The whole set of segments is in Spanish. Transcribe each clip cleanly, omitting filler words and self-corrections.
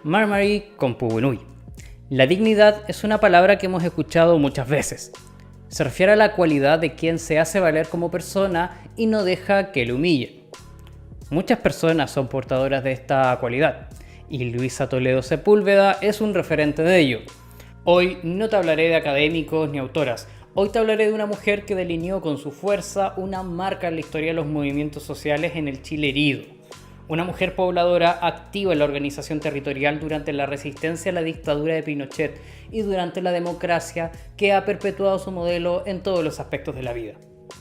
Marmari Compubenui. La dignidad es una palabra que hemos escuchado muchas veces. Se refiere a la cualidad de quien se hace valer como persona y no deja que le humille. Muchas personas son portadoras de esta cualidad, y Luisa Toledo Sepúlveda es un referente de ello. Hoy no te hablaré de académicos ni autoras, hoy te hablaré de una mujer que delineó con su fuerza una marca en la historia de los movimientos sociales en el Chile herido. Una mujer pobladora activa en la organización territorial durante la resistencia a la dictadura de Pinochet y durante la democracia que ha perpetuado su modelo en todos los aspectos de la vida.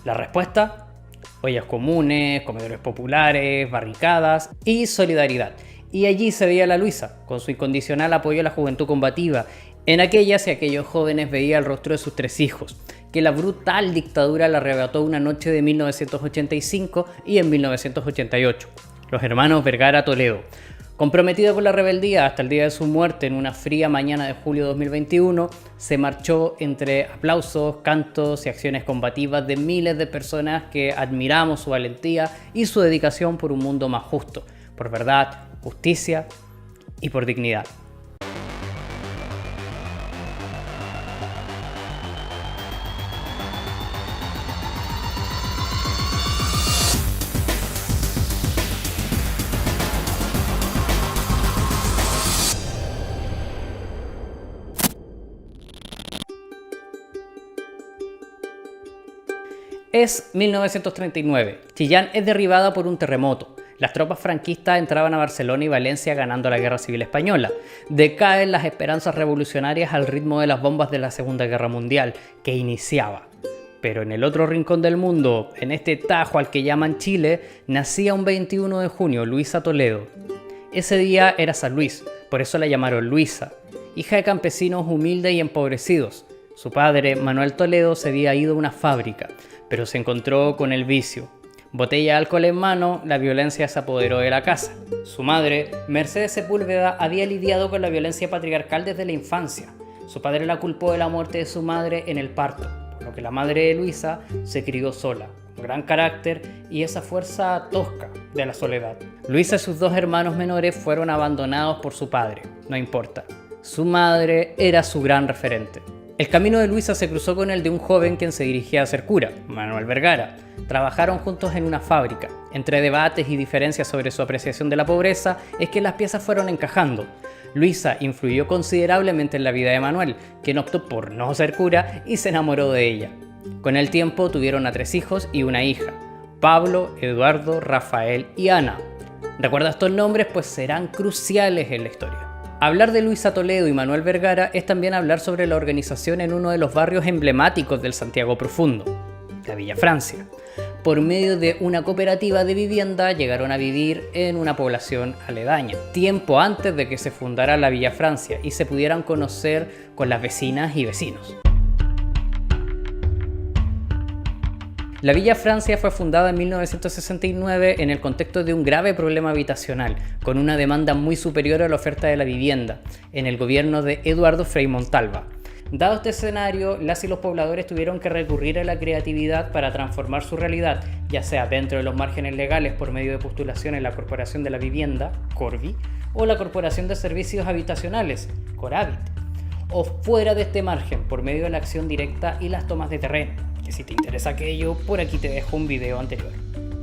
La respuesta: ollas comunes, comedores populares, barricadas y solidaridad. Y allí se veía a la Luisa, con su incondicional apoyo a la juventud combativa. En aquellas y aquellos jóvenes veía el rostro de sus 3 hijos, que la brutal dictadura le arrebató una noche de 1985 y en 1988. Los hermanos Vergara Toledo. Comprometido con la rebeldía hasta el día de su muerte en una fría mañana de julio de 2021, se marchó entre aplausos, cantos y acciones combativas de miles de personas que admiramos su valentía y su dedicación por un mundo más justo, por verdad, justicia y por dignidad. Es 1939. Chillán es derribada por un terremoto. Las tropas franquistas entraban a Barcelona y Valencia ganando la Guerra Civil Española. Decaen las esperanzas revolucionarias al ritmo de las bombas de la Segunda Guerra Mundial, que iniciaba. Pero en el otro rincón del mundo, en este Tajo al que llaman Chile, nacía un 21 de junio Luisa Toledo. Ese día era San Luis, por eso la llamaron Luisa, hija de campesinos humildes y empobrecidos. Su padre, Manuel Toledo, se había ido a una fábrica, pero se encontró con el vicio. Botella de alcohol en mano, la violencia se apoderó de la casa. Su madre, Mercedes Sepúlveda, había lidiado con la violencia patriarcal desde la infancia. Su padre la culpó de la muerte de su madre en el parto, por lo que la madre de Luisa se crió sola, con gran carácter y esa fuerza tosca de la soledad. Luisa y sus 2 hermanos menores fueron abandonados por su padre, no importa. Su madre era su gran referente. El camino de Luisa se cruzó con el de un joven quien se dirigía a ser cura, Manuel Vergara. Trabajaron juntos en una fábrica. Entre debates y diferencias sobre su apreciación de la pobreza, es que las piezas fueron encajando. Luisa influyó considerablemente en la vida de Manuel, quien optó por no ser cura y se enamoró de ella. Con el tiempo tuvieron a 3 hijos y una hija: Pablo, Eduardo, Rafael y Ana. Recuerda estos nombres pues serán cruciales en la historia. Hablar de Luisa Toledo y Manuel Vergara es también hablar sobre la organización en uno de los barrios emblemáticos del Santiago Profundo, la Villa Francia. Por medio de una cooperativa de vivienda llegaron a vivir en una población aledaña, tiempo antes de que se fundara la Villa Francia y se pudieran conocer con las vecinas y vecinos. La Villa Francia fue fundada en 1969 en el contexto de un grave problema habitacional, con una demanda muy superior a la oferta de la vivienda, en el gobierno de Eduardo Frei Montalva. Dado este escenario, las y los pobladores tuvieron que recurrir a la creatividad para transformar su realidad, ya sea dentro de los márgenes legales por medio de postulación en la Corporación de la Vivienda, Corvi, o la Corporación de Servicios Habitacionales, Coravit, o fuera de este margen por medio de la acción directa y las tomas de terreno. Que si te interesa aquello, por aquí te dejo un video anterior.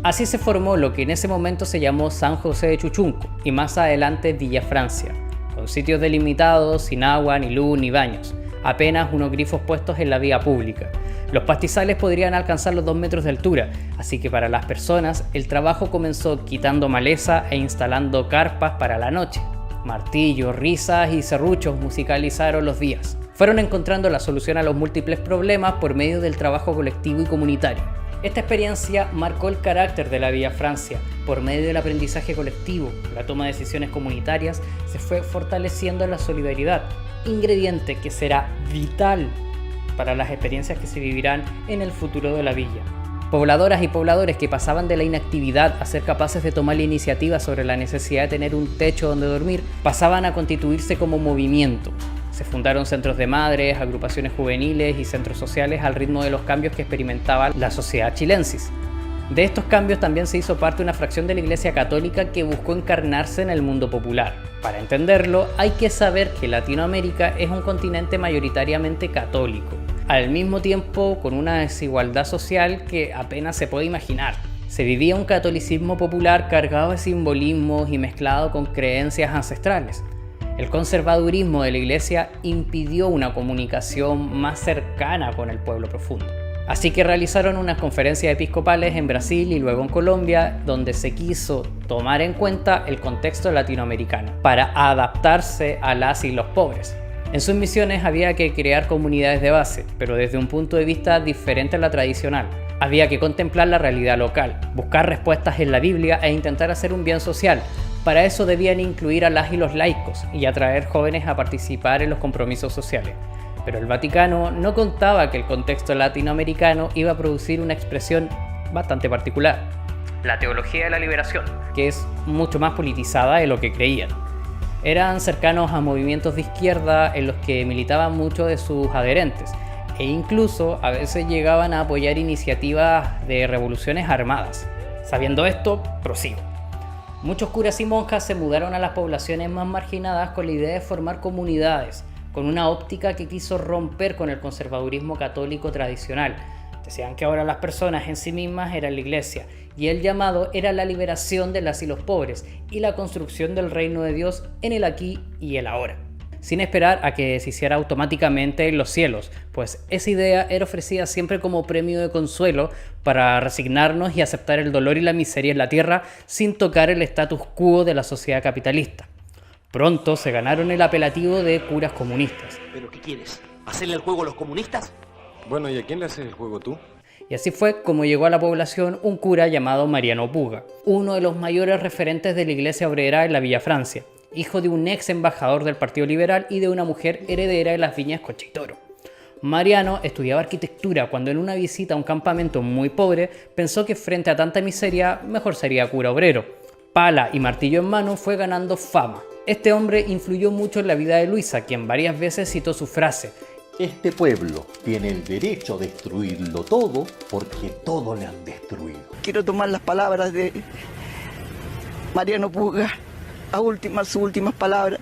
Así se formó lo que en ese momento se llamó San José de Chuchunco y más adelante Villa Francia, con sitios delimitados, sin agua, ni luz, ni baños, apenas unos grifos puestos en la vía pública. Los pastizales podrían alcanzar los 2 metros de altura, así que para las personas el trabajo comenzó quitando maleza e instalando carpas para la noche. Martillos, risas y serruchos musicalizaron los días. Fueron encontrando la solución a los múltiples problemas por medio del trabajo colectivo y comunitario. Esta experiencia marcó el carácter de la Villa Francia. Por medio del aprendizaje colectivo, la toma de decisiones comunitarias, se fue fortaleciendo la solidaridad, ingrediente que será vital para las experiencias que se vivirán en el futuro de la villa. Pobladoras y pobladores que pasaban de la inactividad a ser capaces de tomar la iniciativa sobre la necesidad de tener un techo donde dormir, pasaban a constituirse como movimiento. Se fundaron centros de madres, agrupaciones juveniles y centros sociales al ritmo de los cambios que experimentaba la sociedad chilensis. De estos cambios también se hizo parte una fracción de la Iglesia Católica que buscó encarnarse en el mundo popular. Para entenderlo, hay que saber que Latinoamérica es un continente mayoritariamente católico, al mismo tiempo con una desigualdad social que apenas se puede imaginar. Se vivía un catolicismo popular cargado de simbolismos y mezclado con creencias ancestrales. El conservadurismo de la Iglesia impidió una comunicación más cercana con el pueblo profundo. Así que realizaron unas conferencias episcopales en Brasil y luego en Colombia, donde se quiso tomar en cuenta el contexto latinoamericano para adaptarse a las y los pobres. En sus misiones había que crear comunidades de base, pero desde un punto de vista diferente a la tradicional. Había que contemplar la realidad local, buscar respuestas en la Biblia e intentar hacer un bien social. Para eso debían incluir a las y los laicos y atraer jóvenes a participar en los compromisos sociales. Pero el Vaticano no contaba que el contexto latinoamericano iba a producir una expresión bastante particular: la teología de la liberación, que es mucho más politizada de lo que creían. Eran cercanos a movimientos de izquierda en los que militaban muchos de sus adherentes, e incluso a veces llegaban a apoyar iniciativas de revoluciones armadas. Sabiendo esto, prosigo. Muchos curas y monjas se mudaron a las poblaciones más marginadas con la idea de formar comunidades, con una óptica que quiso romper con el conservadurismo católico tradicional. Decían que ahora las personas en sí mismas eran la Iglesia, y el llamado era la liberación de las y los pobres, y la construcción del reino de Dios en el aquí y el ahora, sin esperar a que se hiciera automáticamente en los cielos, pues esa idea era ofrecida siempre como premio de consuelo para resignarnos y aceptar el dolor y la miseria en la tierra sin tocar el status quo de la sociedad capitalista. Pronto se ganaron el apelativo de curas comunistas. ¿Pero qué quieres? ¿Hacerle el juego a los comunistas? Bueno, ¿y a quién le haces el juego tú? Y así fue como llegó a la población un cura llamado Mariano Puga, uno de los mayores referentes de la Iglesia Obrera en la Villa Francia, hijo de un ex embajador del Partido Liberal y de una mujer heredera de las viñas Cochitoro. Mariano estudiaba arquitectura cuando en una visita a un campamento muy pobre pensó que frente a tanta miseria mejor sería cura obrero. Pala y martillo en mano fue ganando fama. Este hombre influyó mucho en la vida de Luisa, quien varias veces citó su frase: este pueblo tiene el derecho a destruirlo todo porque todo le han destruido. Quiero tomar las palabras de Mariano Puga, sus últimas palabras.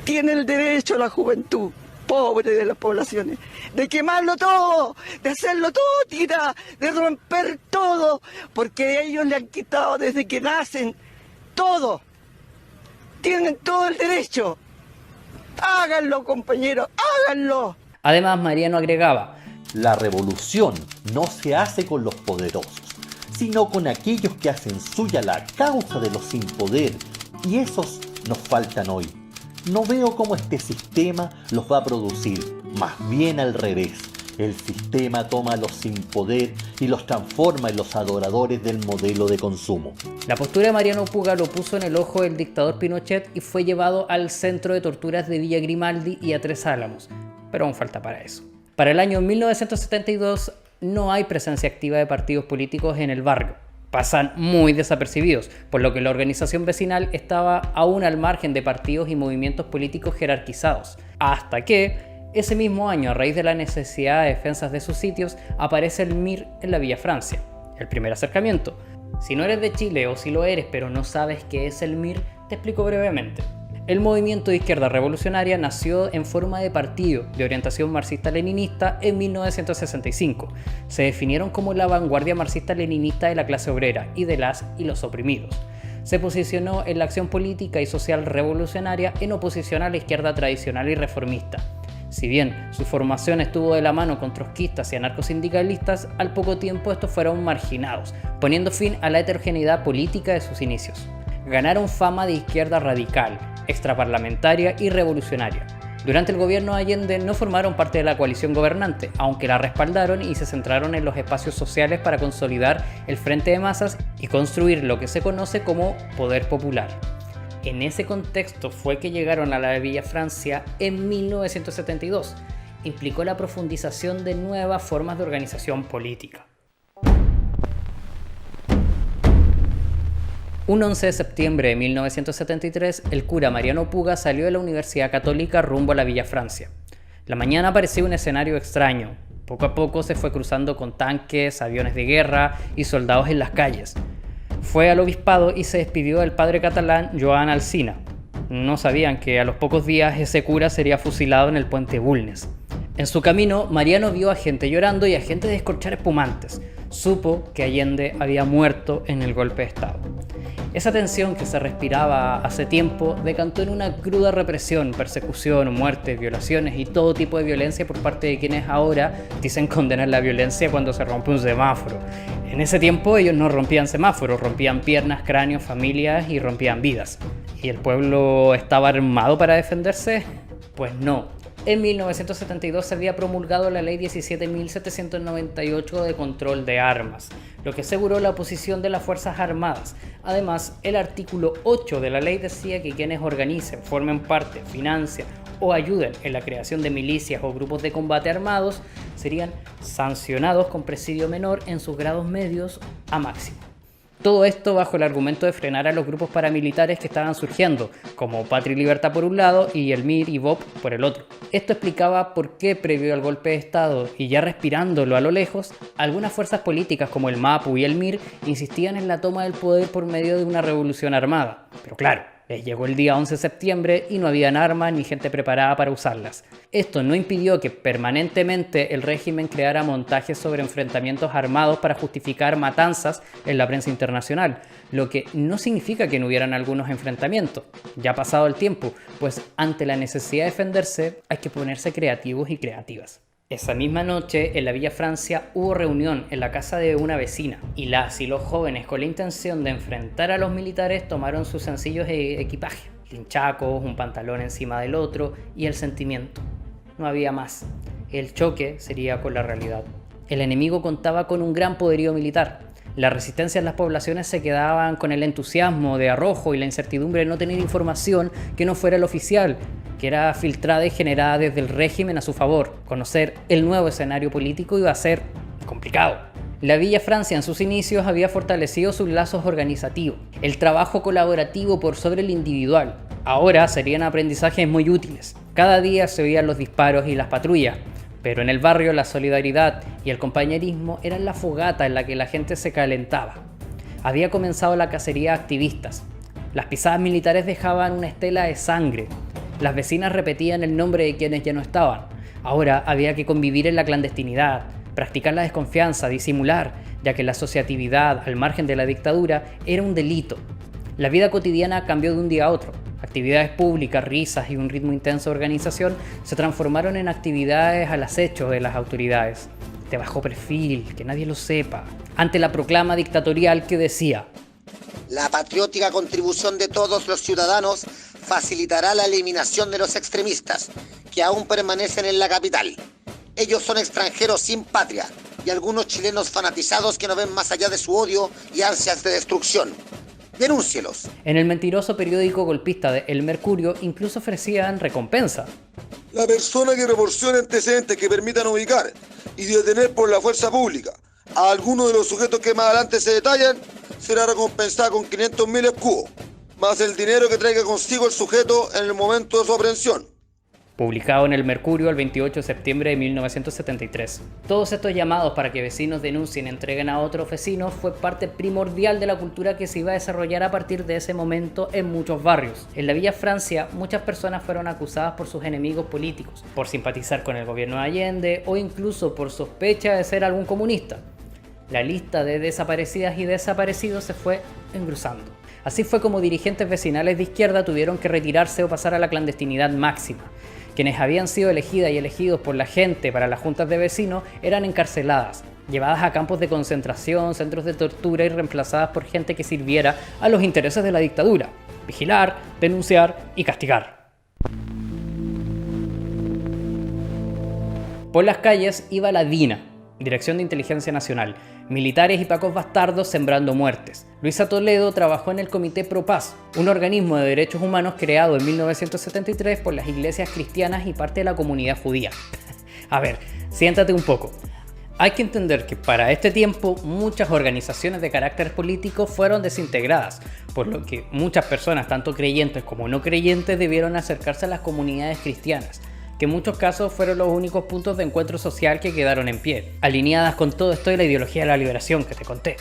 Tiene el derecho a la juventud pobre de las poblaciones de quemarlo todo, de hacerlo todo tira, de romper todo, porque ellos le han quitado desde que nacen todo. Tienen todo el derecho. Háganlo, compañeros, háganlo. Además, Mariano agregaba: la revolución no se hace con los poderosos, sino con aquellos que hacen suya la causa de los sin poder, y esos nos faltan hoy. No veo cómo este sistema los va a producir, más bien al revés. El sistema toma a los sin poder y los transforma en los adoradores del modelo de consumo. La postura de Mariano Puga lo puso en el ojo del dictador Pinochet y fue llevado al centro de torturas de Villa Grimaldi y a Tres Álamos, pero aún falta para eso. Para el año 1972 no hay presencia activa de partidos políticos en el barrio. Pasan muy desapercibidos, por lo que la organización vecinal estaba aún al margen de partidos y movimientos políticos jerarquizados, hasta que ese mismo año, a raíz de la necesidad de defensas de sus sitios, aparece el MIR en la Villa Francia. El primer acercamiento. Si no eres de Chile o si lo eres pero no sabes qué es el MIR, te explico brevemente. El movimiento de izquierda revolucionaria nació en forma de partido de orientación marxista-leninista en 1965. Se definieron como la vanguardia marxista-leninista de la clase obrera y de las y los oprimidos. Se posicionó en la acción política y social revolucionaria en oposición a la izquierda tradicional y reformista. Si bien su formación estuvo de la mano con trotskistas y anarcosindicalistas, al poco tiempo estos fueron marginados, poniendo fin a la heterogeneidad política de sus inicios. Ganaron fama de izquierda radical, extraparlamentaria y revolucionaria. Durante el gobierno de Allende no formaron parte de la coalición gobernante, aunque la respaldaron y se centraron en los espacios sociales para consolidar el frente de masas y construir lo que se conoce como poder popular. En ese contexto fue que llegaron a la Villa Francia en 1972. Implicó la profundización de nuevas formas de organización política. Un 11 de septiembre de 1973, el cura Mariano Puga salió de la Universidad Católica rumbo a la Villa Francia. La mañana parecía un escenario extraño. Poco a poco se fue cruzando con tanques, aviones de guerra y soldados en las calles. Fue al obispado y se despidió del padre catalán Joan Alsina. No sabían que a los pocos días ese cura sería fusilado en el puente Bulnes. En su camino, Mariano vio a gente llorando y a gente descorchar espumantes. Supo que Allende había muerto en el golpe de Estado. Esa tensión que se respiraba hace tiempo decantó en una cruda represión, persecución, muertes, violaciones y todo tipo de violencia por parte de quienes ahora dicen condenar la violencia cuando se rompe un semáforo. En ese tiempo ellos no rompían semáforos, rompían piernas, cráneos, familias y rompían vidas. ¿Y el pueblo estaba armado para defenderse? Pues no. En 1972 se había promulgado la Ley 17.798 de control de armas, lo que aseguró la oposición de las Fuerzas Armadas. Además, el artículo 8 de la ley decía que quienes organicen, formen parte, financien o ayuden en la creación de milicias o grupos de combate armados serían sancionados con presidio menor en sus grados medios a máximo. Todo esto bajo el argumento de frenar a los grupos paramilitares que estaban surgiendo, como Patria y Libertad por un lado y el MIR y BOP por el otro. Esto explicaba por qué, previo al golpe de Estado y ya respirándolo a lo lejos, algunas fuerzas políticas como el MAPU y el MIR insistían en la toma del poder por medio de una revolución armada. Pero claro, les llegó el día 11 de septiembre y no habían armas ni gente preparada para usarlas. Esto no impidió que permanentemente el régimen creara montajes sobre enfrentamientos armados para justificar matanzas en la prensa internacional, lo que no significa que no hubieran algunos enfrentamientos. Ya ha pasado el tiempo, pues ante la necesidad de defenderse hay que ponerse creativos y creativas. Esa misma noche, en la Villa Francia, hubo reunión en la casa de una vecina y las y los jóvenes, con la intención de enfrentar a los militares, tomaron sus sencillos equipajes, linchacos, un pantalón encima del otro y el sentimiento. No había más. El choque sería con la realidad. El enemigo contaba con un gran poderío militar. La resistencia en las poblaciones se quedaban con el entusiasmo de arrojo y la incertidumbre de no tener información que no fuera el oficial, que era filtrada y generada desde el régimen a su favor. Conocer el nuevo escenario político iba a ser complicado. La Villa Francia en sus inicios había fortalecido sus lazos organizativos, el trabajo colaborativo por sobre el individual. Ahora serían aprendizajes muy útiles. Cada día se oían los disparos y las patrullas, pero en el barrio la solidaridad y el compañerismo eran la fogata en la que la gente se calentaba. Había comenzado la cacería de activistas. Las pisadas militares dejaban una estela de sangre. Las vecinas repetían el nombre de quienes ya no estaban. Ahora había que convivir en la clandestinidad, practicar la desconfianza, disimular, ya que la asociatividad al margen de la dictadura era un delito. La vida cotidiana cambió de un día a otro. Actividades públicas, risas y un ritmo intenso de organización se transformaron en actividades al acecho de las autoridades. De bajo perfil, que nadie lo sepa. Ante la proclama dictatorial que decía: la patriótica contribución de todos los ciudadanos facilitará la eliminación de los extremistas que aún permanecen en la capital. Ellos son extranjeros sin patria y algunos chilenos fanatizados que no ven más allá de su odio y ansias de destrucción. Denúncielos. En el mentiroso periódico golpista de El Mercurio incluso ofrecían recompensa. La persona que proporcione antecedentes que permitan ubicar y detener por la fuerza pública a alguno de los sujetos que más adelante se detallan será recompensada con 500.000 escudos, más el dinero que traiga consigo el sujeto en el momento de su aprehensión. Publicado en El Mercurio el 28 de septiembre de 1973. Todos estos llamados para que vecinos denuncien y entreguen a otros vecinos fue parte primordial de la cultura que se iba a desarrollar a partir de ese momento en muchos barrios. En la Villa Francia, muchas personas fueron acusadas por sus enemigos políticos, por simpatizar con el gobierno de Allende o incluso por sospecha de ser algún comunista. La lista de desaparecidas y desaparecidos se fue engrosando. Así fue como dirigentes vecinales de izquierda tuvieron que retirarse o pasar a la clandestinidad máxima. Quienes habían sido elegidas y elegidos por la gente para las juntas de vecinos eran encarceladas, llevadas a campos de concentración, centros de tortura y reemplazadas por gente que sirviera a los intereses de la dictadura: vigilar, denunciar y castigar. Por las calles iba la DINA, Dirección de Inteligencia Nacional, militares y pacos bastardos sembrando muertes. Luisa Toledo trabajó en el Comité Pro Paz, un organismo de derechos humanos creado en 1973 por las iglesias cristianas y parte de la comunidad judía. A ver, siéntate un poco. Hay que entender que para este tiempo muchas organizaciones de carácter político fueron desintegradas, por lo que muchas personas, tanto creyentes como no creyentes, debieron acercarse a las comunidades cristianas. que en muchos casos fueron los únicos puntos de encuentro social que quedaron en pie, alineadas con todo esto de la ideología de la liberación que te conté.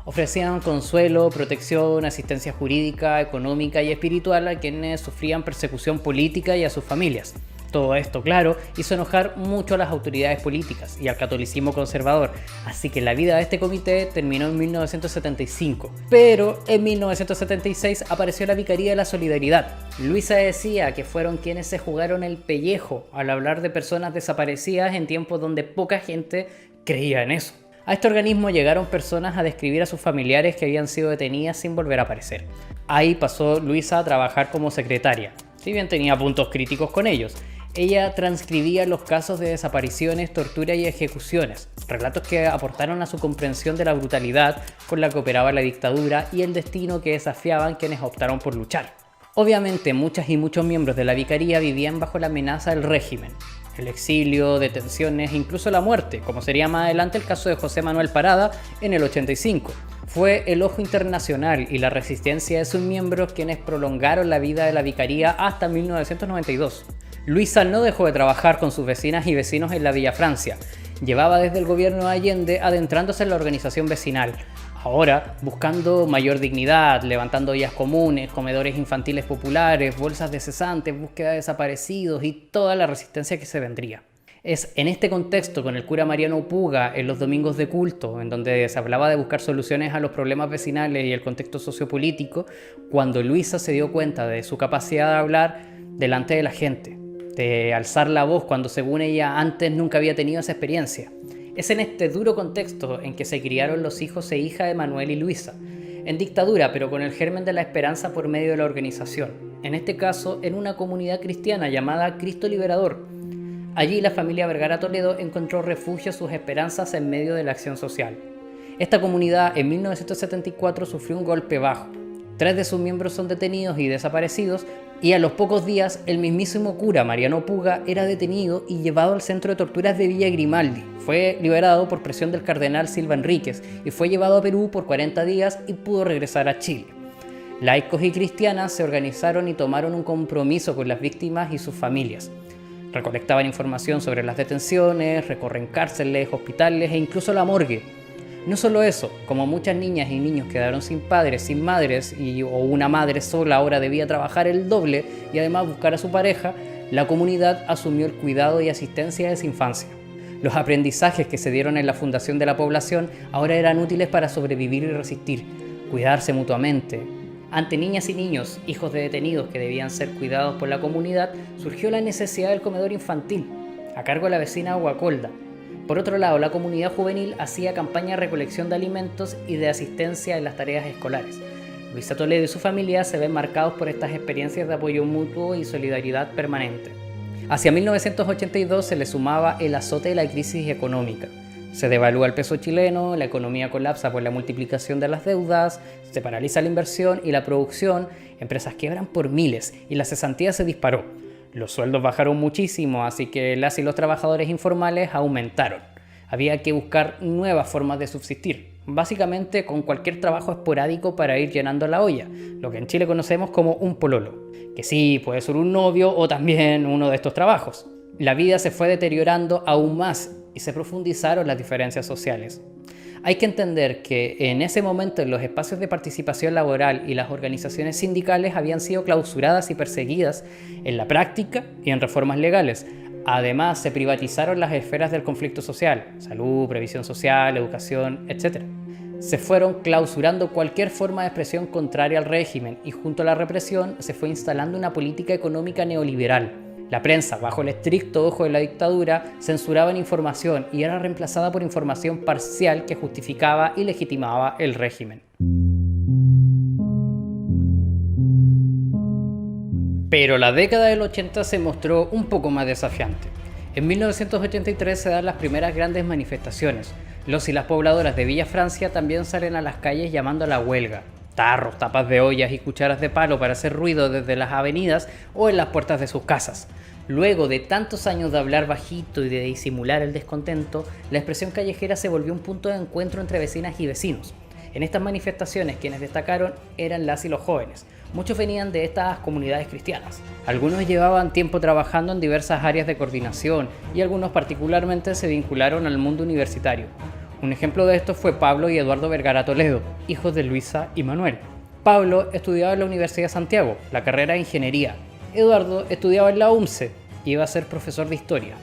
Ofrecían consuelo, protección, asistencia jurídica, económica y espiritual a quienes sufrían persecución política y a sus familias. Todo esto, claro, hizo enojar mucho a las autoridades políticas y al catolicismo conservador, así que la vida de este comité terminó en 1975. Pero en 1976 apareció la Vicaría de la Solidaridad. Luisa decía que fueron quienes se jugaron el pellejo al hablar de personas desaparecidas en tiempos donde poca gente creía en eso. A este organismo llegaron personas a describir a sus familiares que habían sido detenidas sin volver a aparecer. Ahí pasó Luisa a trabajar como secretaria, si bien tenía puntos críticos con ellos. Ella transcribía los casos de desapariciones, tortura y ejecuciones, relatos que aportaron a su comprensión de la brutalidad con la que operaba la dictadura y el destino que desafiaban quienes optaron por luchar. Obviamente, muchas y muchos miembros de la vicaría vivían bajo la amenaza del régimen. El exilio, detenciones e incluso la muerte, como sería más adelante el caso de José Manuel Parada en el 85. Fue el ojo internacional y la resistencia de sus miembros quienes prolongaron la vida de la vicaría hasta 1992. Luisa no dejó de trabajar con sus vecinas y vecinos en la Villa Francia. Llevaba desde el gobierno de Allende adentrándose en la organización vecinal. Ahora, buscando mayor dignidad, levantando ollas comunes, comedores infantiles populares, bolsas de cesantes, búsqueda de desaparecidos y toda la resistencia que se vendría. Es en este contexto, con el cura Mariano Puga en los domingos de culto, en donde se hablaba de buscar soluciones a los problemas vecinales y el contexto sociopolítico, cuando Luisa se dio cuenta de su capacidad de hablar delante de la gente, de alzar la voz cuando según ella antes nunca había tenido esa experiencia. Es en este duro contexto en que se criaron los hijos e hijas de Manuel y Luisa, en dictadura pero con el germen de la esperanza por medio de la organización, en este caso en una comunidad cristiana llamada Cristo Liberador. Allí la familia Vergara Toledo encontró refugio a sus esperanzas en medio de la acción social. Esta comunidad en 1974 sufrió un golpe bajo. 3 de sus miembros son detenidos y desaparecidos, y a los pocos días el mismísimo cura Mariano Puga era detenido y llevado al centro de torturas de Villa Grimaldi. Fue liberado por presión del cardenal Silva Enríquez y fue llevado a Perú por 40 días y pudo regresar a Chile. Laicos y cristianas se organizaron y tomaron un compromiso con las víctimas y sus familias. Recolectaban información sobre las detenciones, recorren cárceles, hospitales e incluso la morgue. No solo eso, como muchas niñas y niños quedaron sin padres, sin madres o una madre sola ahora debía trabajar el doble y además buscar a su pareja, la comunidad asumió el cuidado y asistencia de su infancia. Los aprendizajes que se dieron en la fundación de la población ahora eran útiles para sobrevivir y resistir, cuidarse mutuamente. Ante niñas y niños, hijos de detenidos que debían ser cuidados por la comunidad, surgió la necesidad del comedor infantil, a cargo de la vecina Guacolda. Por otro lado, la comunidad juvenil hacía campaña de recolección de alimentos y de asistencia en las tareas escolares. Luisa Toledo y su familia se ven marcados por estas experiencias de apoyo mutuo y solidaridad permanente. Hacia 1982 se le sumaba el azote de la crisis económica. Se devalúa el peso chileno, la economía colapsa por la multiplicación de las deudas, se paraliza la inversión y la producción, empresas quiebran por miles y la cesantía se disparó. Los sueldos bajaron muchísimo, así que las y los trabajadores informales aumentaron. Había que buscar nuevas formas de subsistir, básicamente con cualquier trabajo esporádico para ir llenando la olla, lo que en Chile conocemos como un pololo, que sí, puede ser un novio o también uno de estos trabajos. La vida se fue deteriorando aún más y se profundizaron las diferencias sociales. Hay que entender que en ese momento los espacios de participación laboral y las organizaciones sindicales habían sido clausuradas y perseguidas en la práctica y en reformas legales. Además, se privatizaron las esferas del conflicto social, salud, previsión social, educación, etc. Se fueron clausurando cualquier forma de expresión contraria al régimen y junto a la represión se fue instalando una política económica neoliberal. La prensa, bajo el estricto ojo de la dictadura, censuraba información y era reemplazada por información parcial que justificaba y legitimaba el régimen. Pero la década del 80 se mostró un poco más desafiante. En 1983 se dan las primeras grandes manifestaciones. Los y las pobladoras de Villa Francia también salen a las calles llamando a la huelga. Tarros, tapas de ollas y cucharas de palo para hacer ruido desde las avenidas o en las puertas de sus casas. Luego de tantos años de hablar bajito y de disimular el descontento, la expresión callejera se volvió un punto de encuentro entre vecinas y vecinos. En estas manifestaciones quienes destacaron eran las y los jóvenes, Muchos venían de estas comunidades cristianas. Algunos llevaban tiempo trabajando en diversas áreas de coordinación y algunos particularmente se vincularon al mundo universitario. Un ejemplo de esto fue Pablo y Eduardo Vergara Toledo, hijos de Luisa y Manuel. Pablo estudiaba en la Universidad de Santiago, la carrera de Ingeniería. Eduardo estudiaba en la UMCE y iba a ser profesor de Historia.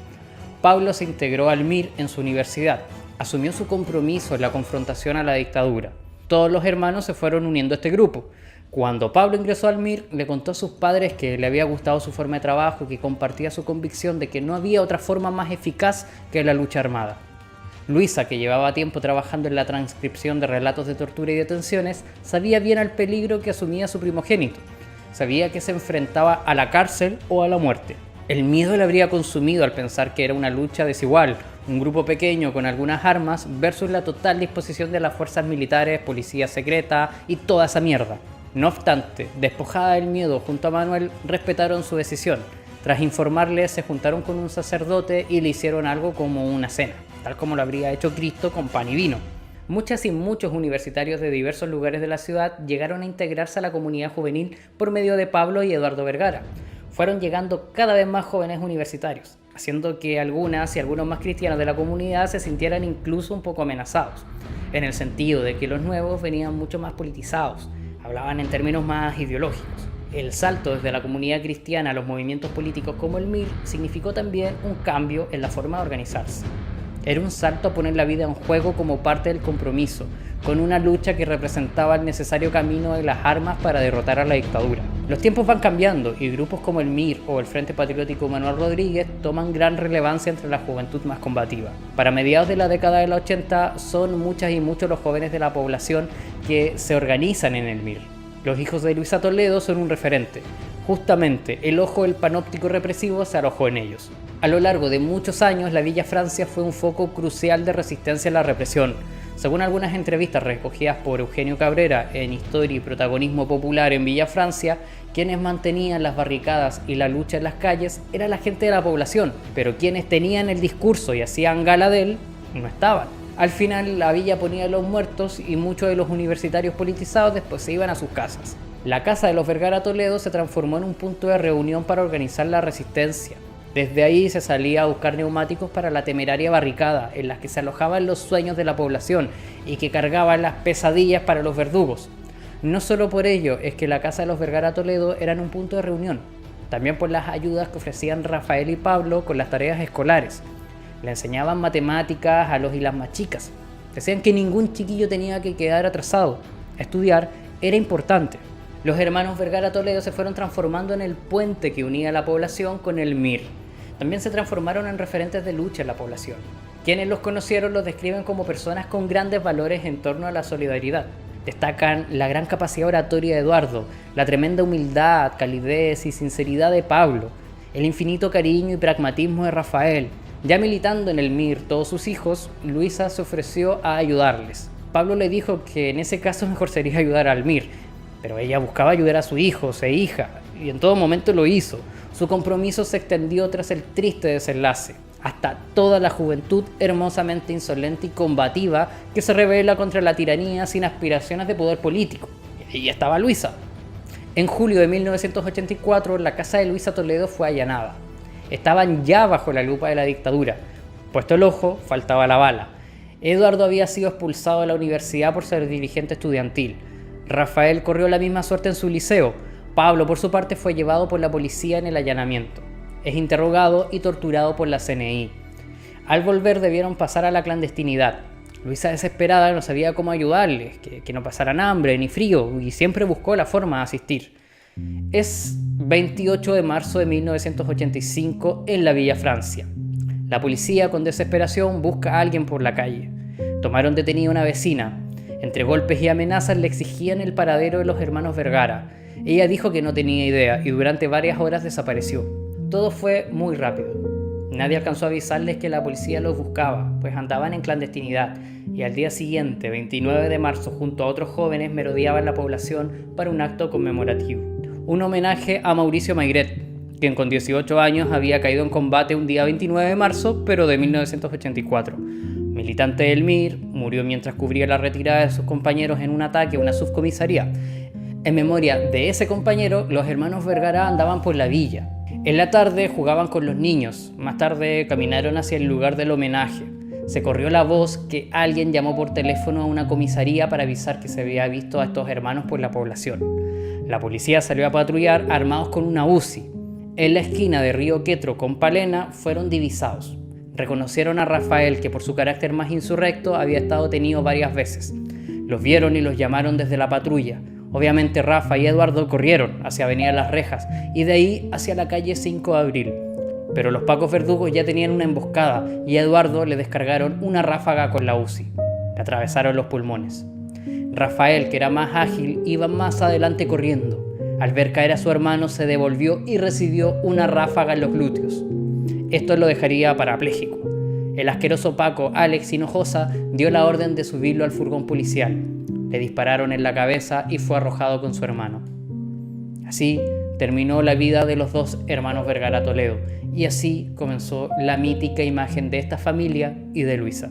Pablo se integró al MIR en su universidad, asumió su compromiso en la confrontación a la dictadura. Todos los hermanos se fueron uniendo a este grupo. Cuando Pablo ingresó al MIR, le contó a sus padres que le había gustado su forma de trabajo y que compartía su convicción de que no había otra forma más eficaz que la lucha armada. Luisa, que llevaba tiempo trabajando en la transcripción de relatos de tortura y detenciones, sabía bien el peligro que asumía su primogénito. Sabía que se enfrentaba a la cárcel o a la muerte. El miedo le habría consumido al pensar que era una lucha desigual, un grupo pequeño con algunas armas versus la total disposición de las fuerzas militares, policía secreta y toda esa mierda. No obstante, despojada del miedo junto a Manuel, respetaron su decisión. Tras informarle, se juntaron con un sacerdote y le hicieron algo como una cena, tal como lo habría hecho Cristo con pan y vino. Muchas y muchos universitarios de diversos lugares de la ciudad llegaron a integrarse a la comunidad juvenil por medio de Pablo y Eduardo Vergara. Fueron llegando cada vez más jóvenes universitarios, haciendo que algunas y algunos más cristianos de la comunidad se sintieran incluso un poco amenazados, en el sentido de que los nuevos venían mucho más politizados, hablaban en términos más ideológicos. El salto desde la comunidad cristiana a los movimientos políticos como el MIR significó también un cambio en la forma de organizarse. Era un salto a poner la vida en juego como parte del compromiso, con una lucha que representaba el necesario camino de las armas para derrotar a la dictadura. Los tiempos van cambiando y grupos como el MIR o el Frente Patriótico Manuel Rodríguez toman gran relevancia entre la juventud más combativa. Para mediados de la década de los 80 son muchas y muchos los jóvenes de la población que se organizan en el MIR. Los hijos de Luisa Toledo son un referente. Justamente, el ojo del panóptico represivo se alojó en ellos. A lo largo de muchos años, la Villa Francia fue un foco crucial de resistencia a la represión. Según algunas entrevistas recogidas por Eugenio Cabrera en Historia y Protagonismo Popular en Villa Francia, quienes mantenían las barricadas y la lucha en las calles era la gente de la población, pero quienes tenían el discurso y hacían gala de él, no estaban. Al final, la villa ponía a los muertos y muchos de los universitarios politizados después se iban a sus casas. La casa de los Vergara Toledo se transformó en un punto de reunión para organizar la resistencia. Desde ahí se salía a buscar neumáticos para la temeraria barricada, en las que se alojaban los sueños de la población y que cargaban las pesadillas para los verdugos. No solo por ello es que la casa de los Vergara Toledo era un punto de reunión, también por las ayudas que ofrecían Rafael y Pablo con las tareas escolares. Le enseñaban matemáticas a los y las más chicas. Decían que ningún chiquillo tenía que quedar atrasado. Estudiar era importante. Los hermanos Vergara Toledo se fueron transformando en el puente que unía a la población con el MIR. También se transformaron en referentes de lucha en la población. Quienes los conocieron los describen como personas con grandes valores en torno a la solidaridad. Destacan la gran capacidad oratoria de Eduardo, la tremenda humildad, calidez y sinceridad de Pablo, el infinito cariño y pragmatismo de Rafael. Ya militando en el MIR todos sus hijos, Luisa se ofreció a ayudarles. Pablo le dijo que en ese caso mejor sería ayudar al MIR, pero ella buscaba ayudar a sus hijos e hija, y en todo momento lo hizo. Su compromiso se extendió tras el triste desenlace, hasta toda la juventud hermosamente insolente y combativa que se rebela contra la tiranía sin aspiraciones de poder político. Y ahí estaba Luisa. En julio de 1984, la casa de Luisa Toledo fue allanada. Estaban ya bajo la lupa de la dictadura. Puesto el ojo, faltaba la bala. Eduardo había sido expulsado de la universidad por ser dirigente estudiantil. Rafael corrió la misma suerte en su liceo. Pablo, por su parte, fue llevado por la policía en el allanamiento. Es interrogado y torturado por la CNI. Al volver debieron pasar a la clandestinidad. Luisa, desesperada, no sabía cómo ayudarles, que no pasaran hambre ni frío, y siempre buscó la forma de asistir. Es 28 de marzo de 1985 en la Villa Francia. La policía, con desesperación, busca a alguien por la calle. Tomaron detenida a una vecina. Entre golpes y amenazas le exigían el paradero de los hermanos Vergara. Ella dijo que no tenía idea y durante varias horas desapareció. Todo fue muy rápido. Nadie alcanzó a avisarles que la policía los buscaba, pues andaban en clandestinidad, y al día siguiente, 29 de marzo, junto a otros jóvenes, merodeaban la población para un acto conmemorativo. Un homenaje a Mauricio Maigret, quien con 18 años había caído en combate un día 29 de marzo, pero de 1984. Militante del MIR, murió mientras cubría la retirada de sus compañeros en un ataque a una subcomisaría. En memoria de ese compañero, los hermanos Vergara andaban por la villa. En la tarde jugaban con los niños, más tarde caminaron hacia el lugar del homenaje. Se corrió la voz que alguien llamó por teléfono a una comisaría para avisar que se había visto a estos hermanos por la población. La policía salió a patrullar armados con una UCI. En la esquina de Río Quetro con Palena fueron divisados. Reconocieron a Rafael, que por su carácter más insurrecto había estado detenido varias veces. Los vieron y los llamaron desde la patrulla. Obviamente Rafa y Eduardo corrieron hacia Avenida Las Rejas y de ahí hacia la calle 5 de Abril. Pero los pacos verdugos ya tenían una emboscada y a Eduardo le descargaron una ráfaga con la UCI. Le atravesaron los pulmones. Rafael, que era más ágil, iba más adelante corriendo. Al ver caer a su hermano se devolvió y recibió una ráfaga en los glúteos. Esto lo dejaría parapléjico. El asqueroso Paco, Alex Hinojosa, dio la orden de subirlo al furgón policial. Le dispararon en la cabeza y fue arrojado con su hermano. Así terminó la vida de los dos hermanos Vergara Toledo y así comenzó la mítica imagen de esta familia y de Luisa.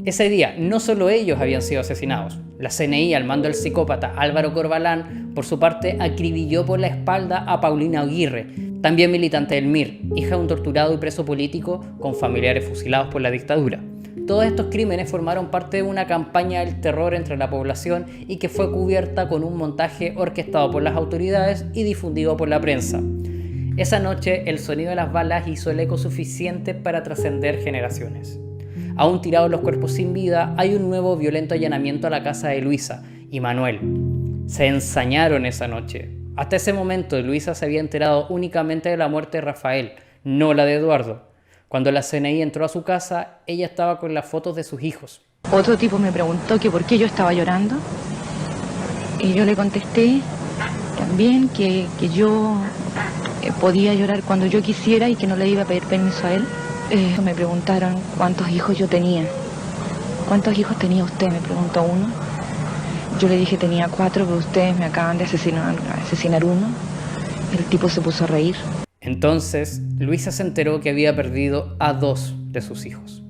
Ese día no solo ellos habían sido asesinados. La CNI, al mando del psicópata Álvaro Corbalán, por su parte acribilló por la espalda a Paulina Aguirre, también militante del MIR, hija de un torturado y preso político con familiares fusilados por la dictadura. Todos estos crímenes formaron parte de una campaña del terror entre la población y que fue cubierta con un montaje orquestado por las autoridades y difundido por la prensa. Esa noche, el sonido de las balas hizo el eco suficiente para trascender generaciones. Aún tirados los cuerpos sin vida, hay un nuevo violento allanamiento a la casa de Luisa y Manuel. Se ensañaron esa noche. Hasta ese momento, Luisa se había enterado únicamente de la muerte de Rafael, no la de Eduardo. Cuando la CNI entró a su casa, ella estaba con las fotos de sus hijos. Otro tipo me preguntó que por qué yo estaba llorando y yo le contesté también que yo podía llorar cuando yo quisiera y que no le iba a pedir permiso a él. Me preguntaron cuántos hijos yo tenía. ¿Cuántos hijos tenía usted?, me preguntó uno. Yo le dije tenía 4, pero ustedes me acaban de asesinar uno. El tipo se puso a reír. Entonces, Luisa se enteró que había perdido a 2 de sus hijos.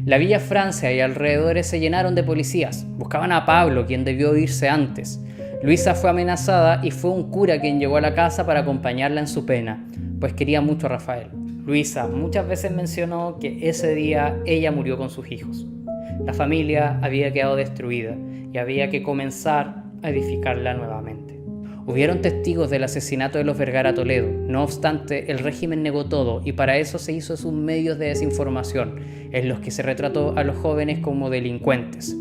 La Villa Francia y alrededores se llenaron de policías. Buscaban a Pablo, quien debió irse antes. Luisa fue amenazada y fue un cura quien llegó a la casa para acompañarla en su pena, pues quería mucho a Rafael. Luisa muchas veces mencionó que ese día ella murió con sus hijos. La familia había quedado destruida y había que comenzar a edificarla nuevamente. Hubieron testigos del asesinato de los Vergara Toledo. No obstante, el régimen negó todo y para eso se hizo sus medios de desinformación, en los que se retrató a los jóvenes como delincuentes.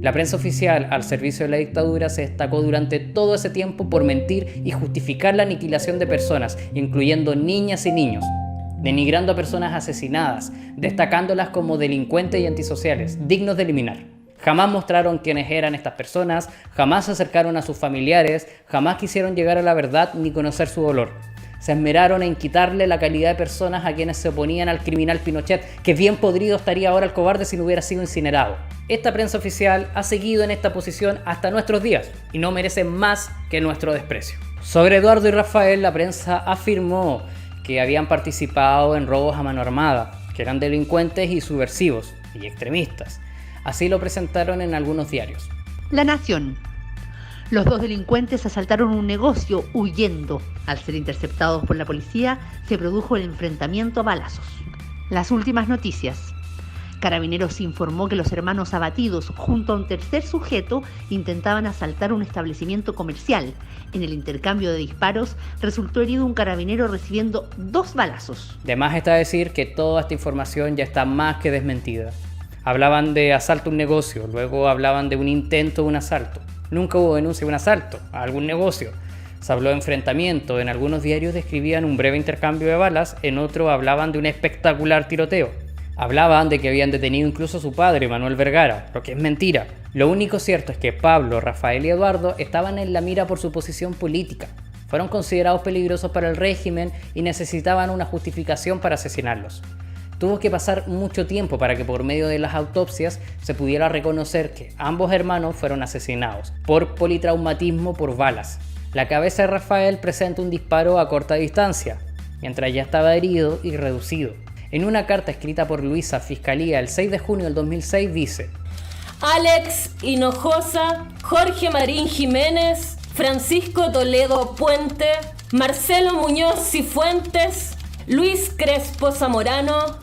La prensa oficial al servicio de la dictadura se destacó durante todo ese tiempo por mentir y justificar la aniquilación de personas, incluyendo niñas y niños, denigrando a personas asesinadas, destacándolas como delincuentes y antisociales, dignos de eliminar. Jamás mostraron quiénes eran estas personas, jamás se acercaron a sus familiares, jamás quisieron llegar a la verdad ni conocer su dolor. Se esmeraron en quitarle la calidad de personas a quienes se oponían al criminal Pinochet, que bien podrido estaría ahora el cobarde si no hubiera sido incinerado. Esta prensa oficial ha seguido en esta posición hasta nuestros días y no merece más que nuestro desprecio. Sobre Eduardo y Rafael, la prensa afirmó que habían participado en robos a mano armada, que eran delincuentes y subversivos y extremistas. Así lo presentaron en algunos diarios. La Nación. Los 2 delincuentes asaltaron un negocio huyendo. Al ser interceptados por la policía, se produjo el enfrentamiento a balazos. Las últimas noticias. Carabineros informó que los hermanos abatidos, junto a un tercer sujeto, intentaban asaltar un establecimiento comercial. En el intercambio de disparos, resultó herido un carabinero recibiendo 2 balazos. De más está decir que toda esta información ya está más que desmentida. Hablaban de asalto a un negocio, luego hablaban de un intento de un asalto. Nunca hubo denuncia de un asalto a algún negocio. Se habló de enfrentamiento, en algunos diarios describían un breve intercambio de balas, en otro hablaban de un espectacular tiroteo. Hablaban de que habían detenido incluso a su padre, Manuel Vergara, lo que es mentira. Lo único cierto es que Pablo, Rafael y Eduardo estaban en la mira por su posición política. Fueron considerados peligrosos para el régimen y necesitaban una justificación para asesinarlos. Tuvo que pasar mucho tiempo para que por medio de las autopsias se pudiera reconocer que ambos hermanos fueron asesinados por politraumatismo por balas. La cabeza de Rafael presenta un disparo a corta distancia, mientras ya estaba herido y reducido. En una carta escrita por Luisa a Fiscalía el 6 de junio del 2006 dice: Alex Hinojosa, Jorge Marín Jiménez, Francisco Toledo Puente, Marcelo Muñoz Cifuentes, Luis Crespo Zamorano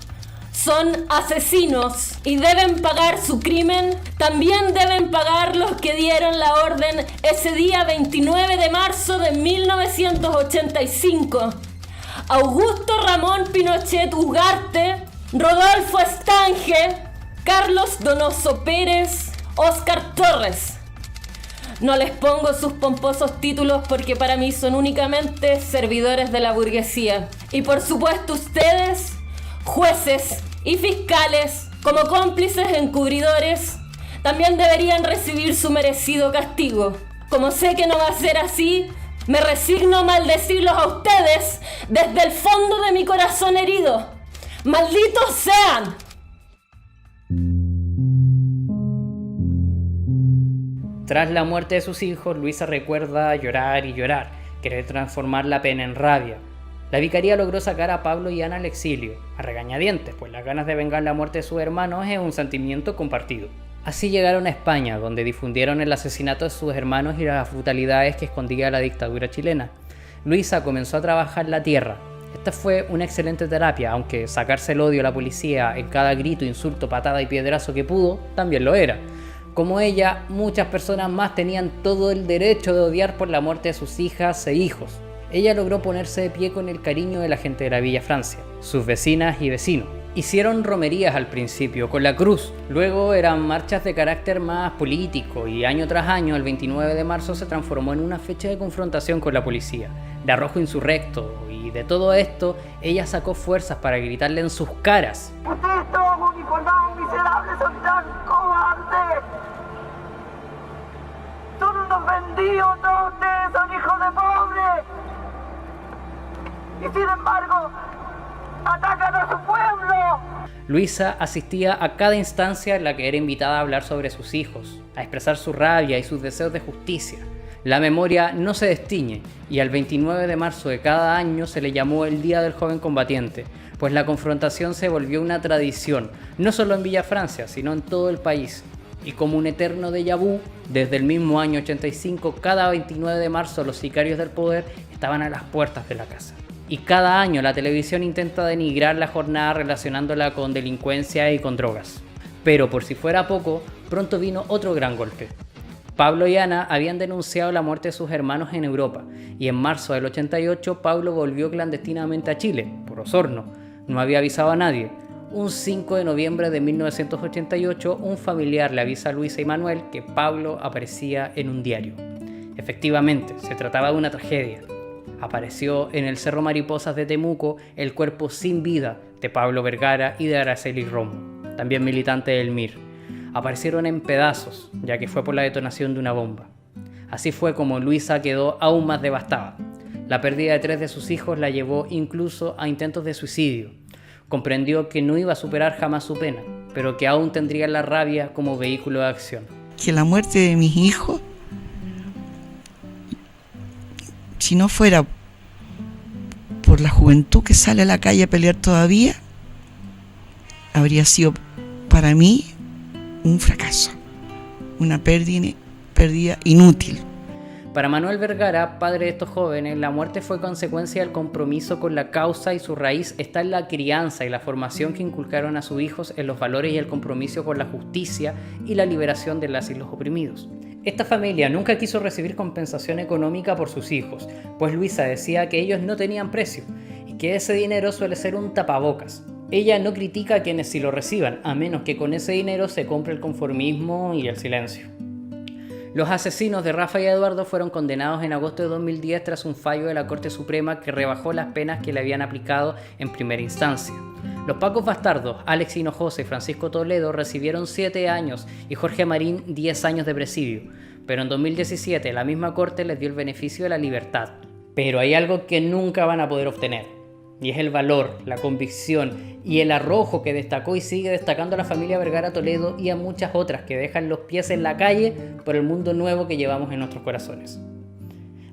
son asesinos y deben pagar su crimen. También deben pagar los que dieron la orden ese día 29 de marzo de 1985. Augusto Ramón Pinochet Ugarte, Rodolfo Estange, Carlos Donoso Pérez, Óscar Torres. No les pongo sus pomposos títulos porque para mí son únicamente servidores de la burguesía. Y por supuesto ustedes, jueces y fiscales, como cómplices encubridores, también deberían recibir su merecido castigo. Como sé que no va a ser así, me resigno a maldecirlos a ustedes desde el fondo de mi corazón herido. ¡Malditos sean! Tras la muerte de sus hijos, Luisa recuerda llorar y llorar, querer transformar la pena en rabia. La vicaría logró sacar a Pablo y Ana al exilio, a regañadientes, pues las ganas de vengar la muerte de sus hermanos es un sentimiento compartido. Así llegaron a España, donde difundieron el asesinato de sus hermanos y las brutalidades que escondía la dictadura chilena. Luisa comenzó a trabajar la tierra. Esta fue una excelente terapia, aunque sacarse el odio a la policía en cada grito, insulto, patada y piedrazo que pudo, también lo era. Como ella, muchas personas más tenían todo el derecho de odiar por la muerte de sus hijas e hijos. Ella logró ponerse de pie con el cariño de la gente de la Villa Francia, sus vecinas y vecinos. Hicieron romerías al principio, con la cruz, luego eran marchas de carácter más político y año tras año, el 29 de marzo, se transformó en una fecha de confrontación con la policía, de arrojo insurrecto, y de todo esto, ella sacó fuerzas para gritarle en sus caras: Ustedes todos uniformados miserables son tan cobardes. Son unos vendidos, todos ustedes son hijos de pobres. Y sin embargo, atacan a su pueblo. Luisa asistía a cada instancia en la que era invitada a hablar sobre sus hijos, a expresar su rabia y sus deseos de justicia. La memoria no se destiñe, y al 29 de marzo de cada año se le llamó el Día del Joven Combatiente, pues la confrontación se volvió una tradición, no solo en Villa Francia, sino en todo el país. Y como un eterno déjà vu, desde el mismo año 85, cada 29 de marzo los sicarios del poder estaban a las puertas de la casa. Y cada año la televisión intenta denigrar la jornada relacionándola con delincuencia y con drogas. Pero por si fuera poco, pronto vino otro gran golpe. Pablo y Ana habían denunciado la muerte de sus hermanos en Europa, y en marzo del 88 Pablo volvió clandestinamente a Chile, por Osorno. No había avisado a nadie. Un 5 de noviembre de 1988, un familiar le avisa a Luisa y Manuel que Pablo aparecía en un diario. Efectivamente, se trataba de una tragedia. Apareció en el Cerro Mariposas de Temuco el cuerpo sin vida de Pablo Vergara y de Araceli Romo, también militante del MIR. Aparecieron en pedazos, ya que fue por la detonación de una bomba. Así fue como Luisa quedó aún más devastada. La pérdida de 3 de sus hijos la llevó incluso a intentos de suicidio. Comprendió que no iba a superar jamás su pena, pero que aún tendría la rabia como vehículo de acción. Que la muerte de mis hijos, si no fuera por la juventud que sale a la calle a pelear todavía, habría sido para mí un fracaso, una pérdida inútil. Para Manuel Vergara, padre de estos jóvenes, la muerte fue consecuencia del compromiso con la causa y su raíz está en la crianza y la formación que inculcaron a sus hijos en los valores y el compromiso con la justicia y la liberación de las y los oprimidos. Esta familia nunca quiso recibir compensación económica por sus hijos, pues Luisa decía que ellos no tenían precio y que ese dinero suele ser un tapabocas. Ella no critica a quienes sí lo reciban, a menos que con ese dinero se compre el conformismo y el silencio. Los asesinos de Rafa y Eduardo fueron condenados en agosto de 2010 tras un fallo de la Corte Suprema que rebajó las penas que le habían aplicado en primera instancia. Los Pacos bastardos, Alex Hinojosa y Francisco Toledo, recibieron 7 años y Jorge Marín 10 años de presidio, pero en 2017 la misma Corte les dio el beneficio de la libertad. Pero hay algo que nunca van a poder obtener, y es el valor, la convicción y el arrojo que destacó y sigue destacando a la familia Vergara Toledo y a muchas otras que dejan los pies en la calle por el mundo nuevo que llevamos en nuestros corazones.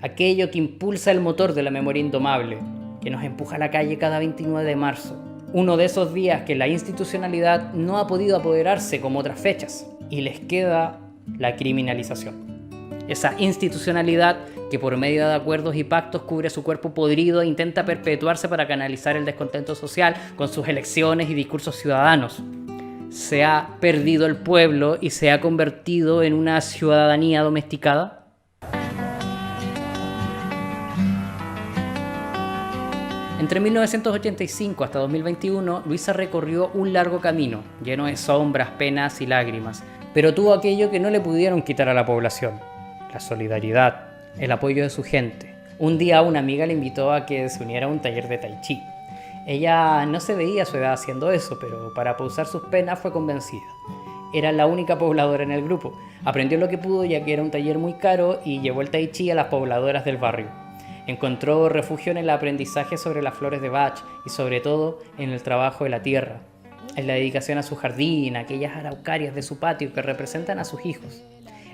Aquello que impulsa el motor de la memoria indomable, que nos empuja a la calle cada 29 de marzo. Uno de esos días que la institucionalidad no ha podido apoderarse como otras fechas y les queda la criminalización. esa institucionalidad que por medio de acuerdos y pactos cubre su cuerpo podrido e intenta perpetuarse para canalizar el descontento social con sus elecciones y discursos ciudadanos. ¿Se ha perdido el pueblo y se ha convertido en una ciudadanía domesticada? Entre 1985 hasta 2021, Luisa recorrió un largo camino, lleno de sombras, penas y lágrimas, pero tuvo aquello que no le pudieron quitar a la población: la solidaridad, el apoyo de su gente. Un día una amiga le invitó a que se uniera a un taller de tai chi. Ella no se veía a su edad haciendo eso, pero para pausar sus penas fue convencida. Era la única pobladora en el grupo. Aprendió lo que pudo, ya que era un taller muy caro, y llevó el tai chi a las pobladoras del barrio. Encontró refugio en el aprendizaje sobre las flores de Bach y sobre todo en el trabajo de la tierra, en la dedicación a su jardín, a aquellas araucarias de su patio que representan a sus hijos.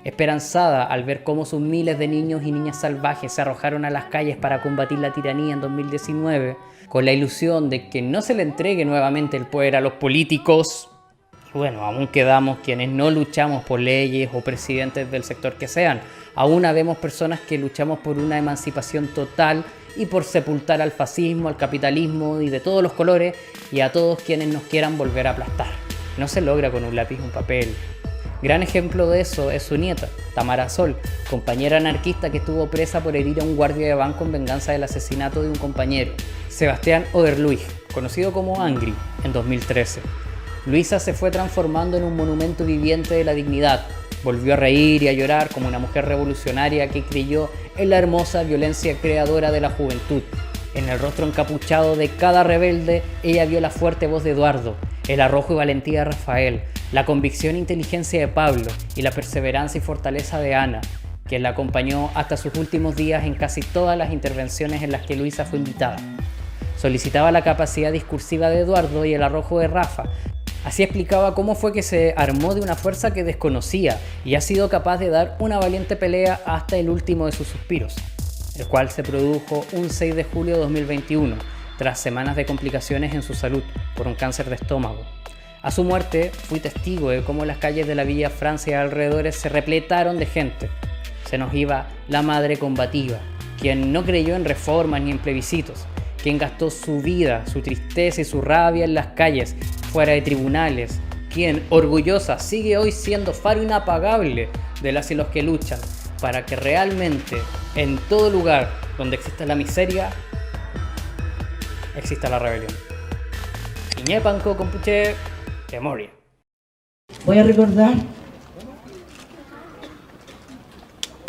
Esperanzada al ver cómo sus miles de niños y niñas salvajes se arrojaron a las calles para combatir la tiranía en 2019, con la ilusión de que no se le entregue nuevamente el poder a los políticos. Y bueno, aún quedamos quienes no luchamos por leyes o presidentes del sector que sean. Aún habemos personas que luchamos por una emancipación total y por sepultar al fascismo, al capitalismo y de todos los colores, y a todos quienes nos quieran volver a aplastar. No se logra con un lápiz o un papel. Gran ejemplo de eso es su nieta, Tamara Sol, compañera anarquista que estuvo presa por herir a un guardia de banco en venganza del asesinato de un compañero, Sebastián Oderluig, conocido como Angry, en 2013. Luisa se fue transformando en un monumento viviente de la dignidad. Volvió a reír y a llorar como una mujer revolucionaria que creyó en la hermosa violencia creadora de la juventud. En el rostro encapuchado de cada rebelde, ella vio la fuerte voz de Eduardo, el arrojo y valentía de Rafael, la convicción e inteligencia de Pablo y la perseverancia y fortaleza de Ana, quien la acompañó hasta sus últimos días en casi todas las intervenciones en las que Luisa fue invitada. Solicitaba la capacidad discursiva de Eduardo y el arrojo de Rafa. Así explicaba cómo fue que se armó de una fuerza que desconocía y ha sido capaz de dar una valiente pelea hasta el último de sus suspiros, el cual se produjo un 6 de julio de 2021, tras semanas de complicaciones en su salud por un cáncer de estómago. A su muerte, fui testigo de cómo las calles de la Villa Francia y alrededores se repletaron de gente. Se nos iba la madre combativa, quien no creyó en reformas ni en plebiscitos, quien gastó su vida, su tristeza y su rabia en las calles, fuera de tribunales, quien, orgullosa, sigue hoy siendo faro inapagable de las y los que luchan para que realmente en todo lugar donde exista la miseria, exista la rebelión. Iñepanco compuche memoria. Voy a recordar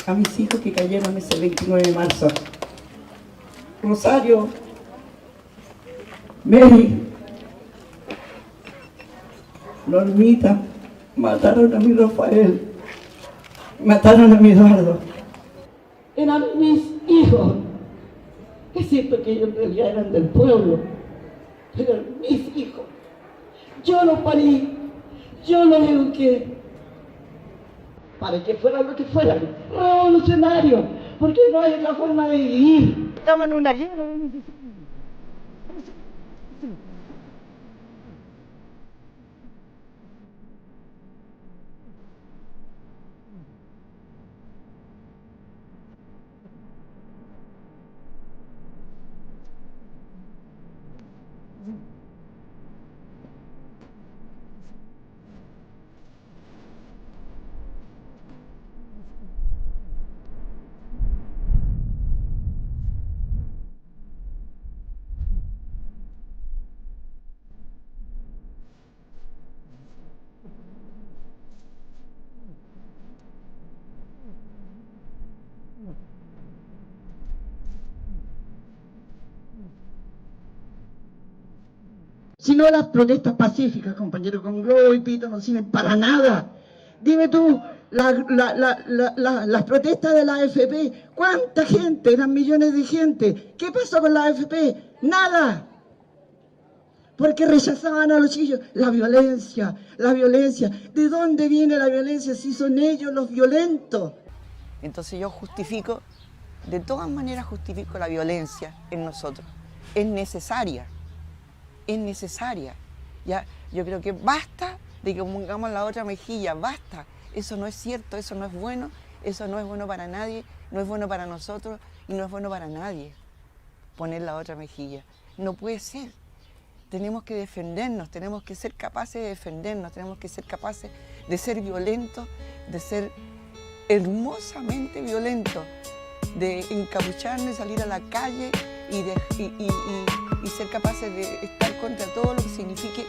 a mis hijos que cayeron ese 29 de marzo. Rosario, Mary, Normita, mataron a mi Rafael, mataron a mi Eduardo. Eran mis hijos. Es cierto que ellos en realidad eran del pueblo, pero eran mis hijos. Yo los parí, yo los eduqué, para que fueran lo que fueran, revolucionarios, porque no hay otra forma de vivir. Estamos en una guerra. Si no, las protestas pacíficas, compañeros, con globo y pito no sirven para nada. Dime tú, las protestas de la AFP, ¿cuánta gente? Eran millones de gente. ¿Qué pasó con la AFP? Nada. Porque rechazaban a los chillos. La violencia, la violencia. ¿De dónde viene la violencia si son ellos los violentos? Entonces yo justifico, de todas maneras justifico la violencia en nosotros. Es necesaria. Es necesaria. Ya, yo creo que basta de que pongamos la otra mejilla, basta. Eso no es cierto, eso no es bueno Eso no es bueno para nadie, no es bueno para nosotros y no es bueno para nadie. Poner la otra mejilla. No puede ser. Tenemos que defendernos, tenemos que ser capaces de defendernos, tenemos que ser capaces de ser violentos, de ser hermosamente violentos, de encapucharnos, salir a la calle y ser capaces de estar contra todo lo que signifique